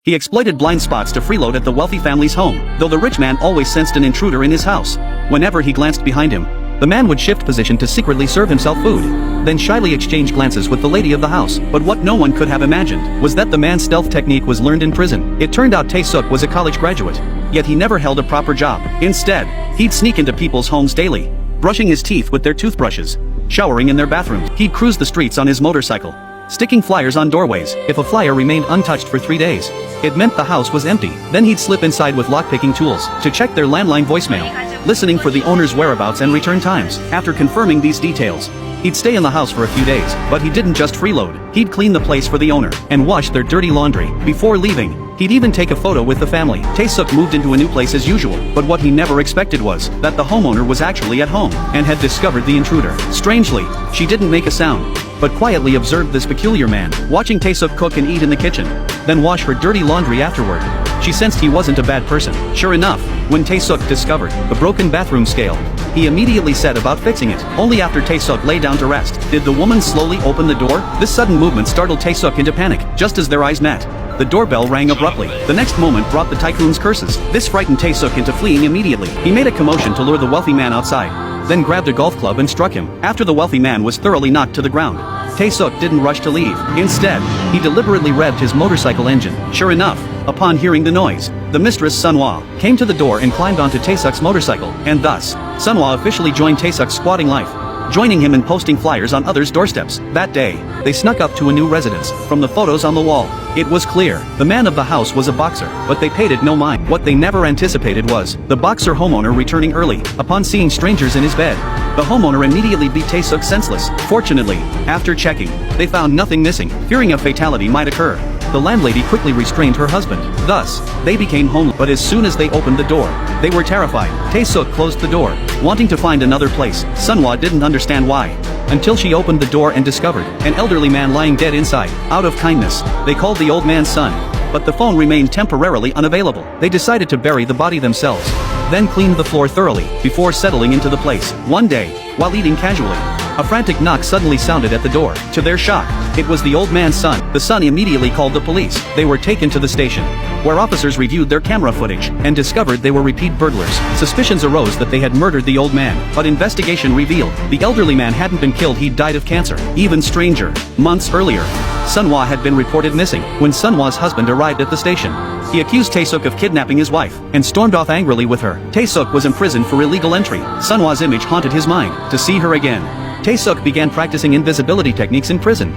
He exploited blind spots to freeload at the wealthy family's home, though the rich man always sensed an intruder in his house. Whenever he glanced behind him, the man would shift position to secretly serve himself food, then shyly exchange glances with the lady of the house. But what no one could have imagined was that the man's stealth technique was learned in prison. It turned out Tae-suk was a college graduate, yet he never held a proper job. Instead, he'd sneak into people's homes daily, brushing his teeth with their toothbrushes, showering in their bathrooms. He'd cruise the streets on his motorcycle, sticking flyers on doorways. If a flyer remained untouched for 3 days, it meant the house was empty. Then he'd slip inside with lockpicking tools to check their landline voicemail, listening for the owner's whereabouts and return times. After confirming these details, he'd stay in the house for a few days. But he didn't just freeload. He'd clean the place for the owner and wash their dirty laundry. Before leaving, he'd even take a photo with the family. Tae-suk moved into a new place as usual, but what he never expected was that the homeowner was actually at home and had discovered the intruder. Strangely, she didn't make a sound, but quietly observed this peculiar man, watching Tae-suk cook and eat in the kitchen, then wash her dirty laundry afterward. She sensed he wasn't a bad person. Sure enough, when Tae-suk discovered the broken bathroom scale, he immediately set about fixing it. Only after Tae-suk lay down to rest did the woman slowly open the door. This sudden movement startled Tae-suk into panic. Just as their eyes met, the doorbell rang abruptly. The next moment brought the tycoon's curses. This frightened Tae-suk into fleeing immediately. He made a commotion to lure the wealthy man outside, then grabbed a golf club and struck him. After the wealthy man was thoroughly knocked to the ground, Tae-suk didn't rush to leave. Instead, he deliberately revved his motorcycle engine. Sure enough, upon hearing the noise, the mistress Sunhwa came to the door and climbed onto Tae-suk's motorcycle, and thus, Sunhwa officially joined Tae-suk's squatting life, joining him in posting flyers on others' doorsteps. That day, they snuck up to a new residence. From the photos on the wall, it was clear the man of the house was a boxer, but they paid it no mind. What they never anticipated was the boxer homeowner returning early. Upon seeing strangers in his bed, the homeowner immediately beat Tae-suk senseless. Fortunately, after checking, they found nothing missing. Fearing a fatality might occur, the landlady quickly restrained her husband. Thus, they became homeless. But as soon as they opened the door, they were terrified. Tae-suk closed the door, wanting to find another place. Sunhwa didn't understand why, until she opened the door and discovered an elderly man lying dead inside. Out of kindness, they called the old man's son, but the phone remained temporarily unavailable. They decided to bury the body themselves, then cleaned the floor thoroughly before settling into the place. One day, while eating casually, a frantic knock suddenly sounded at the door. To their shock, it was the old man's son. The son immediately called the police. They were taken to the station, where officers reviewed their camera footage and discovered they were repeat burglars. Suspicions arose that they had murdered the old man, but investigation revealed the elderly man hadn't been killed, he'd died of cancer. Even stranger, months earlier, Sunhwa had been reported missing. When Sunhwa's husband arrived at the station, he accused Tae-suk of kidnapping his wife and stormed off angrily with her. Tae-suk was imprisoned for illegal entry. Sunhwa's image haunted his mind. To see her again, Tae-suk began practicing invisibility techniques in prison,